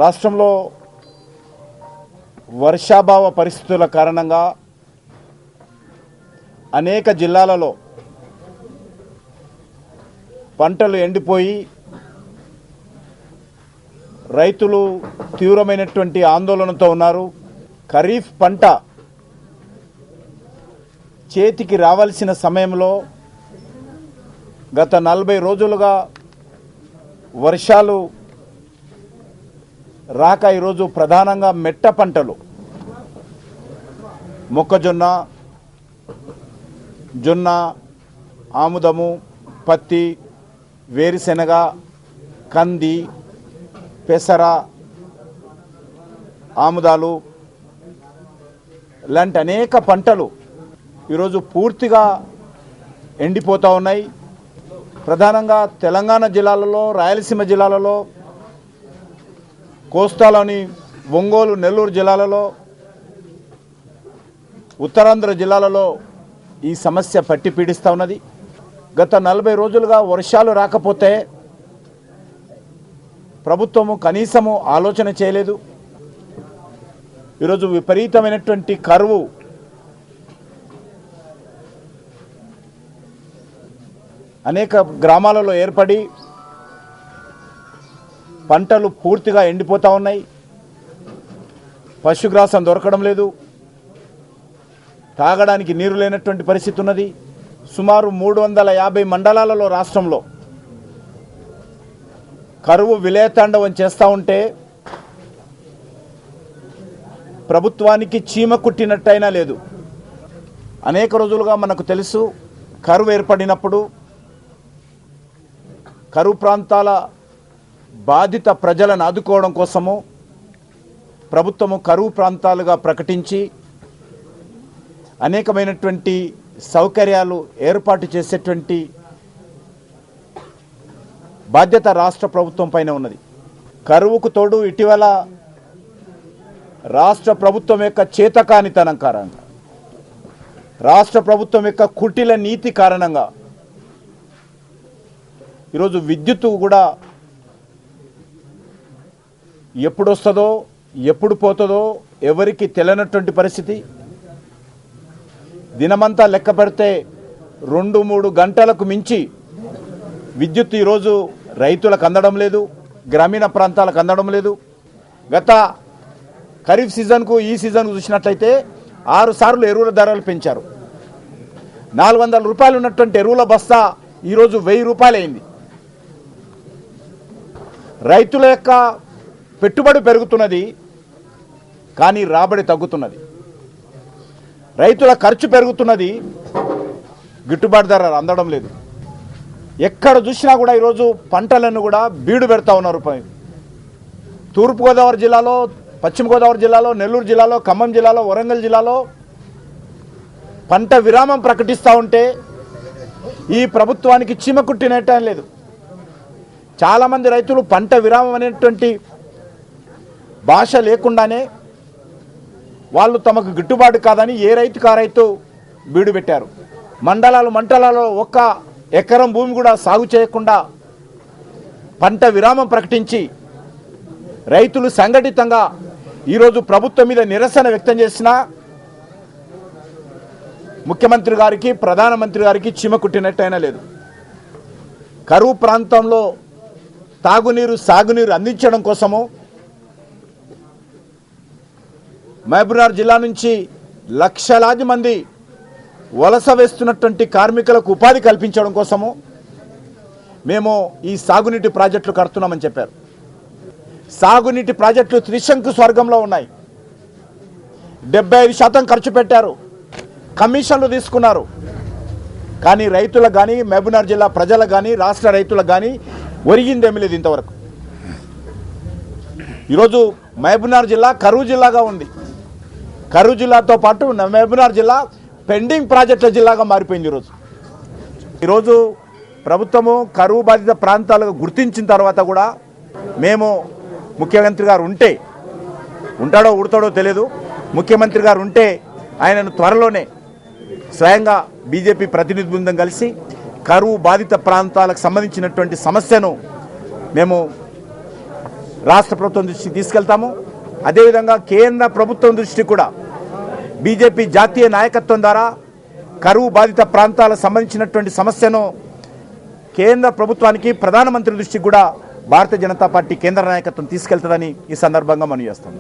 రాష్ట్రంలో వర్షాభావ పరిస్థితుల కారణంగా అనేక జిల్లాలలో పంటలు ఎండిపోయి రైతులు తీవ్రమైనటువంటి ఆందోళనతో ఉన్నారు. ఖరీఫ్ పంట చేతికి రావాల్సిన సమయంలో గత 40 రోజులుగా వర్షాలు రాక ఈరోజు ప్రధానంగా మెట్ట పంటలు మొక్కజొన్న, జొన్న, ఆముదము, పత్తి, వేరుశెనగ, కంది, పెసర, ఆముదాలు లాంటి అనేక పంటలు ఈరోజు పూర్తిగా ఎండిపోతూ ఉన్నాయి. ప్రధానంగా తెలంగాణ జిల్లాలలో, రాయలసీమ జిల్లాలలో, కోస్తాలోని ఒంగోలు, నెల్లూరు జిల్లాలలో, ఉత్తరాంధ్ర జిల్లాలలో ఈ సమస్య పట్టి పీడిస్తూ ఉన్నది. గత 40 రోజులుగా వర్షాలు రాకపోతే ప్రభుత్వము కనీసము ఆలోచన చేయలేదు. ఈరోజు విపరీతమైనటువంటి కరువు అనేక గ్రామాలలో ఏర్పడి పంటలు పూర్తిగా ఎండిపోతూ ఉన్నాయి. పశుగ్రాసం దొరకడం లేదు, తాగడానికి నీరు లేనటువంటి పరిస్థితి ఉన్నది. సుమారు 350 మండలాలలో రాష్ట్రంలో కరువు విలయతాండవం చేస్తూ ఉంటే ప్రభుత్వానికి చీమ కుట్టినట్టయినా లేదు. అనేక రోజులుగా మనకు తెలుసు, కరువు ఏర్పడినప్పుడు కరువు ప్రాంతాల బాధిత ప్రజలను ఆదుకోవడం కోసము ప్రభుత్వము కరువు ప్రాంతాలుగా ప్రకటించి అనేకమైనటువంటి సౌకర్యాలు ఏర్పాటు చేసేటువంటి బాధ్యత రాష్ట్ర ప్రభుత్వం పైన ఉన్నది. కరువుకు తోడు ఇటీవల రాష్ట్ర ప్రభుత్వం యొక్క చేతకానితనం కారణంగా, రాష్ట్ర ప్రభుత్వం యొక్క కుటిల నీతి కారణంగా ఈరోజు విద్యుత్తు కూడా ఎప్పుడు వస్తుందో ఎప్పుడు పోతుందో ఎవరికి తెలియనటువంటి పరిస్థితి. దినమంతా లెక్క పెడితే 2-3 గంటలకు మించి విద్యుత్ ఈరోజు రైతులకు అందడం లేదు, గ్రామీణ ప్రాంతాలకు అందడం లేదు. గత ఖరీఫ్ సీజన్కు ఈ సీజన్కు చూసినట్లయితే 6 సార్లు ఎరువుల ధరలు పెంచారు. 400 రూపాయలు ఉన్నటువంటి ఎరువుల బస్తా ఈరోజు 1000 రూపాయలు అయింది. రైతుల యొక్క పెట్టుబడి పెరుగుతున్నది, కానీ రాబడి తగ్గుతున్నది. రైతుల ఖర్చు పెరుగుతున్నది, గిట్టుబాటు ధర అందడం లేదు. ఎక్కడ చూసినా కూడా ఈరోజు పంటలను కూడా బీడు పెడతా ఉన్నారు. తూర్పుగోదావరి జిల్లాలో, పశ్చిమ గోదావరి జిల్లాలో, నెల్లూరు జిల్లాలో, ఖమ్మం జిల్లాలో, వరంగల్ జిల్లాలో పంట విరామం ప్రకటిస్తూ ఉంటే ఈ ప్రభుత్వానికి చీమ కుట్టినట్టు లేదు. చాలామంది రైతులు పంట విరామం అనేటువంటి భాష లేకుండానే వాళ్ళు తమకు గిట్టుబాటు కాదని ఏ రైతుకు ఆ రైతు బీడు పెట్టారు. మండలాలలో 1 ఎకరం భూమి కూడా సాగు చేయకుండా పంట విరామం ప్రకటించి రైతులు సంఘటితంగా ఈరోజు ప్రభుత్వం మీద నిరసన వ్యక్తం చేసినా ముఖ్యమంత్రి గారికి, ప్రధానమంత్రి గారికి చీమ కుట్టినట్టయినా లేదు. కరువు ప్రాంతంలో తాగునీరు, సాగునీరు అందించడం కోసము మహబూబ్నగర్ జిల్లా నుంచి లక్షలాది మంది వలస వేస్తున్నటువంటి కార్మికులకు ఉపాధి కల్పించడం కోసము మేము ఈ సాగునీటి ప్రాజెక్టులు కడుతున్నామని చెప్పారు. సాగునీటి ప్రాజెక్టులు త్రిశంకు స్వర్గంలో ఉన్నాయి. 75% ఖర్చు పెట్టారు, కమిషన్లు తీసుకున్నారు. కానీ రైతులకు కానీ, మహబూబ్నగర్ జిల్లా ప్రజలకు కానీ, రాష్ట్ర రైతులకు కానీ ఒరిగిందేమీ లేదు ఇంతవరకు. ఈరోజు మహబూబ్నగర్ జిల్లా కరువు జిల్లాగా ఉంది. కరువు జిల్లాతో పాటు మహబూబ్నగర్ జిల్లా పెండింగ్ ప్రాజెక్టుల జిల్లాగా మారిపోయింది. ఈరోజు ప్రభుత్వము కరువు బాధిత ప్రాంతాలుగా గుర్తించిన తర్వాత కూడా మేము ముఖ్యమంత్రి గారు ఉంటాడో ఉడతాడో తెలియదు, ముఖ్యమంత్రి గారు ఉంటే ఆయనను త్వరలోనే స్వయంగా బీజేపీ ప్రతినిధి బృందం కలిసి కరువు బాధిత ప్రాంతాలకు సంబంధించినటువంటి సమస్యను మేము రాష్ట్ర ప్రభుత్వం దృష్టికి తీసుకెళ్తాము. అదేవిధంగా కేంద్ర ప్రభుత్వం దృష్టికి కూడా బీజేపీ జాతీయ నాయకత్వం ద్వారా కరువు బాధిత ప్రాంతాలకు సంబంధించినటువంటి సమస్యను కేంద్ర ప్రభుత్వానికి ప్రధానమంత్రి దృష్టికి కూడా భారతీయ జనతా పార్టీ కేంద్ర నాయకత్వం తీసుకెళ్తుందని ఈ సందర్భంగా మనం చేస్తాం.